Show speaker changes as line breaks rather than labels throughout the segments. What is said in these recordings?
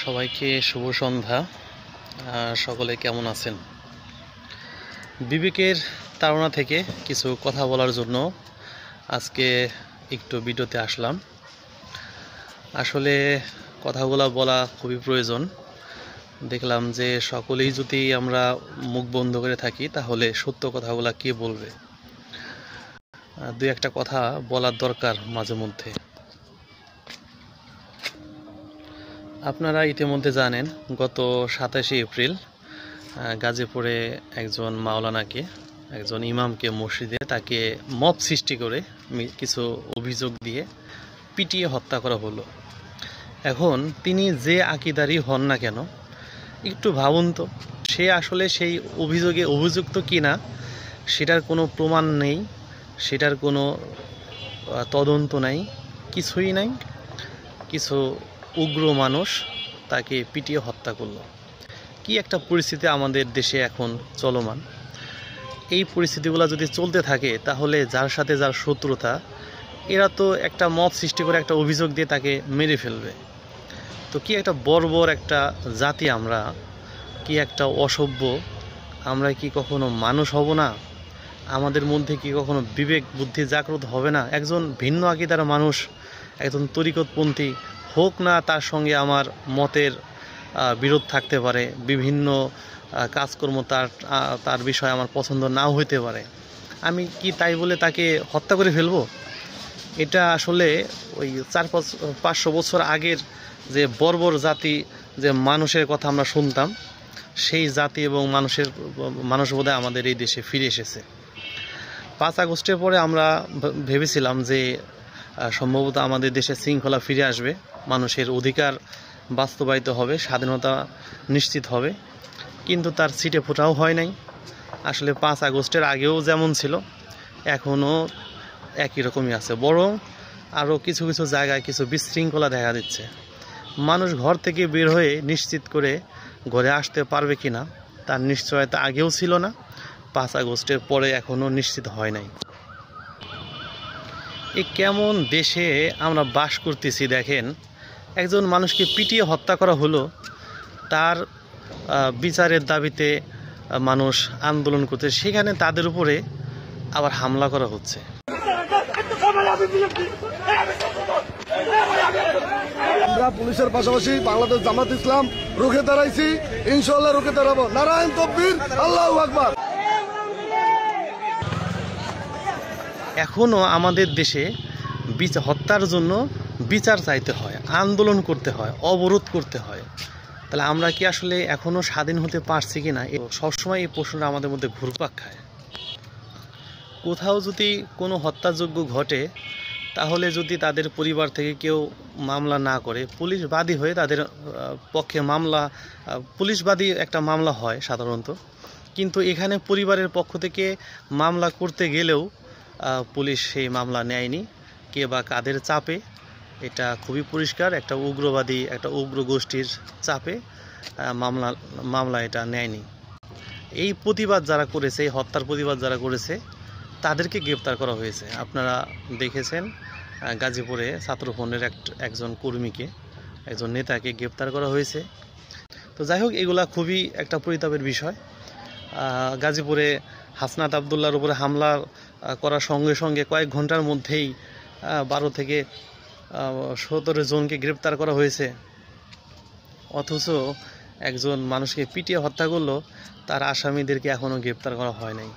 সবাইকে শুভ সন্ধ্যা। সকলে কেমন আছেন? বিবেকের তাড়না থেকে কিছু কথা বলার জন্য আজকে একটু ভিডিওতে আসলাম। আসলে কথাগুলো বলা খুবই প্রয়োজন। দেখলাম যে সকলেই যদি আমরা মুখ বন্ধ করে থাকি তাহলে সত্য কথাগুলো কে বলবে? দুই একটা কথা বলার দরকার মাঝে মধ্যে। আপনারা ইতিমধ্যে জানেন গত 27শে এপ্রিল গাজীপুরে একজন মাওলানাকে, একজন ইমামকে মসজিদে তাকে মব সৃষ্টি করে কিছু অভিযোগ দিয়ে পিটিয়ে হত্যা করা হলো। এখন তিনি যে আকিদারই হন না কেন, একটু ভাবুন তো, সে আসলে সেই অভিযোগে অভিযুক্ত কিনা সেটার কোনো প্রমাণ নেই, সেটার কোনো তদন্ত নাই, কিছুই নাই। কিছু উগ্র মানুষ তাকে পিটিয়ে হত্যা করলো। কি একটা পরিস্থিতি আমাদের দেশে এখন চলমান। এই পরিস্থিতিগুলো যদি চলতে থাকে তাহলে যার সাথে যার শত্রুতা, এরা তো একটা মব সৃষ্টি করে একটা অভিযোগ দিয়ে তাকে মেরে ফেলবে। তো কি একটা বর্বর একটা জাতি আমরা, কি একটা অসভ্য আমরা! কি কখনো মানুষ হব না? আমাদের মধ্যে কি কখনো বিবেক বুদ্ধি জাগ্রত হবে না? একজন ভিন্ন আকিদার মানুষ, একজন তরিকতপন্থী হোক না, তার সঙ্গে আমার মতের বিরোধ থাকতে পারে, বিভিন্ন কাজকর্ম তার বিষয়ে আমার পছন্দ নাও হইতে পারে, আমি কি তাই বলে তাকে হত্যা করে ফেলবো? এটা আসলে ওই 400-500 বছর আগের যে বর্বর জাতি, যে মানুষের কথা আমরা শুনতাম, সেই জাতি এবং মানুষ বোধহয় আমাদের এই দেশে ফিরে এসেছে। 5 আগস্টের পরে আমরা ভেবেছিলাম যে সম্ভবত আমাদের দেশে শৃঙ্খলা ফিরে আসবে, মানুষের অধিকার বাস্তবায়িত হবে, স্বাধীনতা নিশ্চিত হবে, কিন্তু তার ছিটে ফোটাও হয় নাই। আসলে 5 আগস্টের আগেও যেমন ছিল এখনও একই রকমই আছে, বরং আরও কিছু কিছু জায়গায় কিছু বিশৃঙ্খলা দেখা দিচ্ছে। মানুষ ঘর থেকে বের হয়ে নিশ্চিত করে ঘরে আসতে পারবে কিনা তার নিশ্চয়তা আগেও ছিল না, 5 আগস্টের পরে এখনও নিশ্চিত হয় নাই। এই কেমন দেশে আমরা বাস করতেছি দেখেন। একজন মানুষকে পিটিয়ে হত্যা করা হলো, তার বিচারের দাবিতে মানুষ আন্দোলন করতে, সেখানে তাদের উপরে আবার হামলা করা হচ্ছে।
আমরা পুলিশের পাশাপাশি বাংলাদেশ জামাত ইসলাম রুখে দাঁড়াইছি, ইনশাআল্লাহ রুখে দাঁড়াবো। নারায়ণ তাকবীর, আল্লাহু আকবার।
এখনও আমাদের দেশে হত্যার জন্য বিচার চাইতে হয়, আন্দোলন করতে হয়, অবরোধ করতে হয়। তাহলে আমরা কি আসলে এখনও স্বাধীন হতে পারছি কি না? সবসময় এই প্রশ্নটা আমাদের মধ্যে ঘুরপাক খায়। কোথাও যদি কোনো হত্যাযজ্ঞ ঘটে, তাহলে যদি তাদের পরিবার থেকে কেউ মামলা না করে, পুলিশ বাদী হয়ে তাদের পক্ষে পুলিশ বাদী একটা মামলা হয় সাধারণত, কিন্তু এখানে পরিবারের পক্ষ থেকে মামলা করতে গেলেও পুলিশ সেই মামলা নেয়নি। কে বা কাদের চাপে? এটা খুবই পরিষ্কার, একটা উগ্রবাদী, একটা উগ্র গোষ্ঠীর চাপে মামলা এটা নেয়নি। এই প্রতিবাদ যারা করেছে, এই হত্যার প্রতিবাদ যারা করেছে, তাদেরকে গ্রেপ্তার করা হয়েছে। আপনারা দেখেছেন গাজীপুরে ছাত্রফ্রন্টের একজন কর্মীকে, একজন নেতাকে গ্রেপ্তার করা হয়েছে। তো যাই হোক, এগুলা খুবই একটা পরিতাপের বিষয়। গাজীপুরে হাসনাত আবদুল্লাহর উপরে হামলা করার সঙ্গে সঙ্গে কয়েক ঘন্টার মধ্যেই 12 থেকে 17 জনকে গ্রেপ্তার করা হয়েছে। অথচ একজন মানুষকে পিটিয়ে হত্যা করলো, তার আসামিদেরকে এখনও গ্রেপ্তার করা হয় নাই।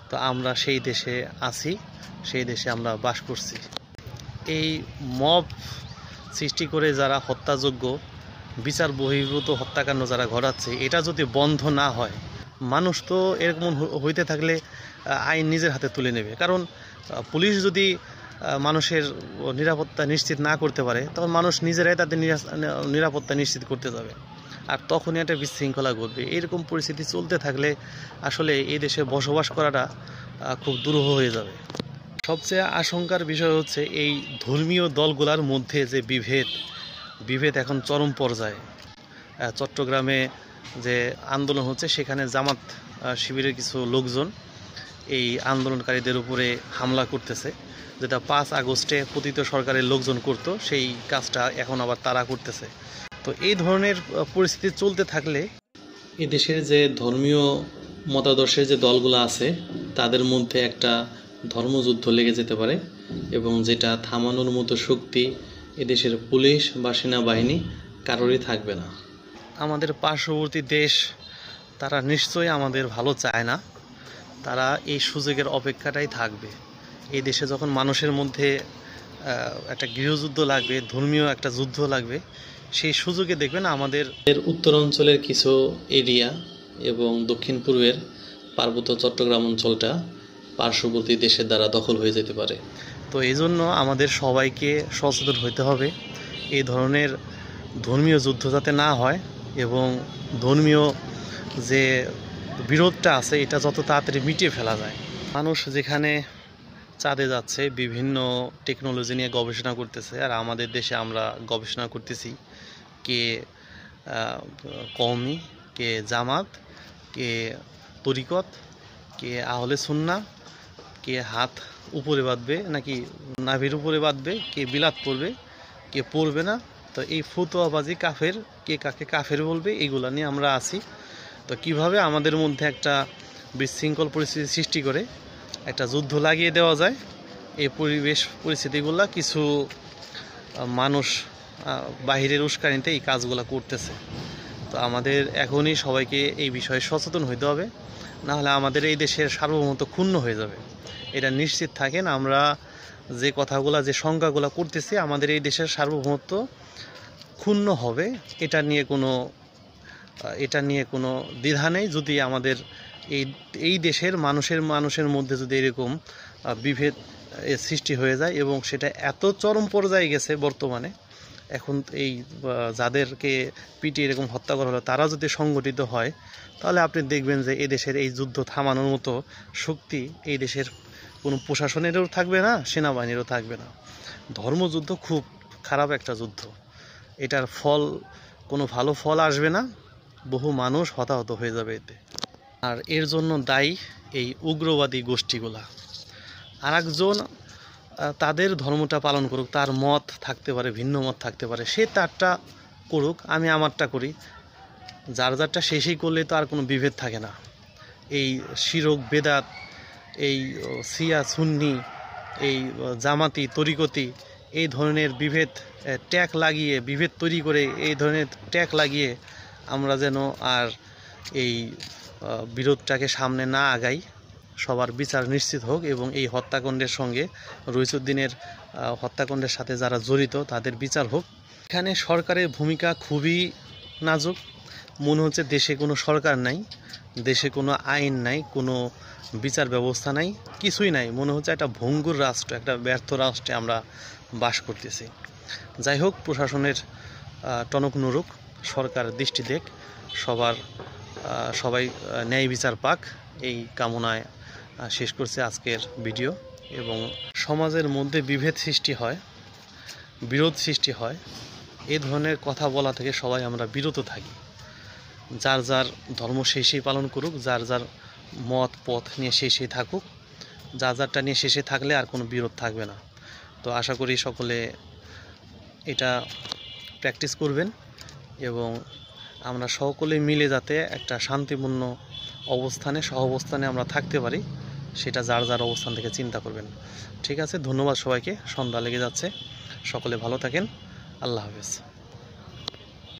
তো আমরা সেই দেশে আছি, সেই দেশে আমরা বাস করছি। এই মব সৃষ্টি করে যারা হত্যাযোগ্য, বিচার বহির্ভূত হত্যাকাণ্ড যারা ঘটাচ্ছে, এটা যদি বন্ধ না হয়, মানুষ তো এরকম হইতে থাকলে আইন নিজের হাতে তুলে নেবে। কারণ পুলিশ যদি মানুষের নিরাপত্তা নিশ্চিত না করতে পারে, তখন মানুষ নিজেরাই তাদের নিরাপত্তা নিশ্চিত করতে যাবে, আর তখনই একটা বিশৃঙ্খলা ঘটবে। এরকম পরিস্থিতি চলতে থাকলে আসলে এই দেশে বসবাস করাটা খুব দুরূহ হয়ে যাবে। সবচেয়ে আশঙ্কার বিষয় হচ্ছে এই ধর্মীয় দলগুলোর মধ্যে যে বিভেদ এখন চরম পর্যায়ে। চট্টগ্রামে যে আন্দোলন হচ্ছে, সেখানে জামাত শিবিরের কিছু লোকজন এই আন্দোলনকারীদের উপরে হামলা করতেছে, যেটা 5 আগস্টে পতিত সরকারের লোকজন করত, সেই কাজটা এখন আবার তারা করতেছে। তো এই ধরনের পরিস্থিতি চলতে থাকলে এই দেশের যে ধর্মীয় মতাদর্শের যে দলগুলো আছে তাদের মধ্যে একটা ধর্মযুদ্ধ লেগে যেতে পারে, এবং যেটা থামানোর মতো শক্তি এদেশের পুলিশ বা সেনাবাহিনী কারোরই থাকবে না। আমাদের পার্শ্ববর্তী দেশ তারা নিশ্চয়ই আমাদের ভালো চায় না, তারা এই সুযোগের অপেক্ষাটাই থাকবে। এই দেশে যখন মানুষের মধ্যে একটা গৃহযুদ্ধ লাগবে, ধর্মীয় একটা যুদ্ধ লাগবে, সেই সুযোগে দেখবেন আমাদের উত্তরাঞ্চলের কিছু এরিয়া এবং দক্ষিণ পূর্বের পার্বত্য চট্টগ্রাম অঞ্চলটা পার্শ্ববর্তী দেশের দ্বারা দখল হয়ে যেতে পারে। তো এই জন্য আমাদের সবাইকে সচেতন হতে হবে এই ধরনের ধর্মীয় যুদ্ধ যাতে না হয়, এবং ধর্মীয় যে বিরোধটা আছে এটা যত তাড়াতাড়ি মিটিয়ে ফেলা যায়। মানুষ যেখানে চাঁদে যাচ্ছে, বিভিন্ন টেকনোলজি নিয়ে গবেষণা করতেছে, আর আমাদের দেশে আমরা গবেষণা করতেছি কে কওমি, কে জামাত, কে তরিকত, কে আহলে সুন্নাহ, কে হাত উপরে বাঁধবে নাকি নাভির উপরে বাঁধবে, কে বিলাত পড়বে, কে পড়বে না। তো এই ফতোয়াবাজি কাফের, কে কাকে কাফের বলবে, এইগুলা নিয়ে আমরা আছি। তো কিভাবে আমাদের মধ্যে একটা বিশৃঙ্খল পরিস্থিতি সৃষ্টি করে একটা যুদ্ধ লাগিয়ে দেওয়া যায়, এই পরিস্থিতিগুলা কিছু মানুষ বাহিরের উস্কানিতে এই কাজগুলো করতেছে। তো আমাদের এখনই সবাইকে এই বিষয়ে সচেতন হইতে হবে, না হলে আমাদের এই দেশের সার্বভৌমত্ব ক্ষুণ্ণ হয়ে যাবে। এটা নিশ্চিত থাকেন, আমরা যে কথাগুলো যে সংখ্যাগুলো করতেছি আমাদের এই দেশের সার্বভৌমত্ব ক্ষুণ্ণ হবে, এটা নিয়ে কোনো দ্বিধা নেই। যদি আমাদের এই দেশের মানুষের মধ্যে যদি এরকম বিভেদ সৃষ্টি হয়ে যায়, এবং সেটা এত চরম পর্যায়ে গেছে বর্তমানে, এখন এই যাদেরকে পিটিয়ে এরকম হত্যা করা হলো তারা যদি সংগঠিত হয়, তাহলে আপনি দেখবেন যে এই দেশের এই যুদ্ধ থামানোর মতো শক্তি এই দেশের কোনো প্রশাসনেরও থাকবে না, সেনাবাহিনীরও থাকবে না। ধর্মযুদ্ধ খুব খারাপ একটা যুদ্ধ, এটার ফল কোনো ভালো ফল আসবে না, বহু মানুষ হতাহত হয়ে যাবে এতে। আর এর জন্য দায়ী এই উগ্রবাদী গোষ্ঠীগুলা। আর একজন তাদের ধর্মটা পালন করুক, তার মত থাকতে পারে, ভিন্ন মত থাকতে পারে, সে তারটা করুক, আমি আমারটা করি, যার যারটা শেষই করলে তো আর কোনো বিভেদ থাকে না। এই শিরক বেদাত, এই শিয়া সুন্নি, এই জামাতি তরিকতি, এই ধরনের বিভেদ তৈরি করে, এই ধরনের ট্যাগ লাগিয়ে আমরা যেন আর এই বিরোধটাকে সামনে না আগাই। সবার বিচার নিশ্চিত হোক, এবং এই হত্যাকাণ্ডের সঙ্গে রইসুদ্দিনের হত্যাকাণ্ডের সাথে যারা জড়িত তাদের বিচার হোক। এখানে সরকারের ভূমিকা খুবই নাজুক। মনে হচ্ছে দেশে কোনো সরকার নাই, দেশে কোনো আইন নাই, কোনো বিচার ব্যবস্থা নাই, কিছুই নাই। মনে হচ্ছে একটা ভঙ্গুর রাষ্ট্র, একটা ব্যর্থ রাষ্ট্রে আমরা বাস করতেছি। যাই হোক, প্রশাসনের টনক নড়ুক, সরকার দৃষ্টি দেখ, সবাই ন্যায় বিচার পাক, এই কামনায় শেষ করছে আজকের ভিডিও। এবং সমাজের মধ্যে বিভেদ সৃষ্টি হয়, বিরোধ সৃষ্টি হয়, এই ধরনের কথা বলা থেকে সবাই আমরা বিরত থাকি। যার যার ধর্ম সেই পালন করুক, যার যার মত পথ নিয়ে সেই থাকুক, যার যারটা নিয়ে শেষে থাকলে আর কোনো বিরোধ থাকবে না। তো আশা করি সকলে এটা প্র্যাকটিস করবেন, এবং আমরা সকলে মিলে যাতে একটা শান্তিপূর্ণ সহাবস্থানে আমরা থাকতে পারি, সেটা যার যার অবস্থান থেকে চিন্তা করবেন। ঠিক আছে, ধন্যবাদ সবাইকে। সন্ধ্যা লেগে যাচ্ছে, সকলে ভালো থাকেন, আল্লাহ হাফেজ।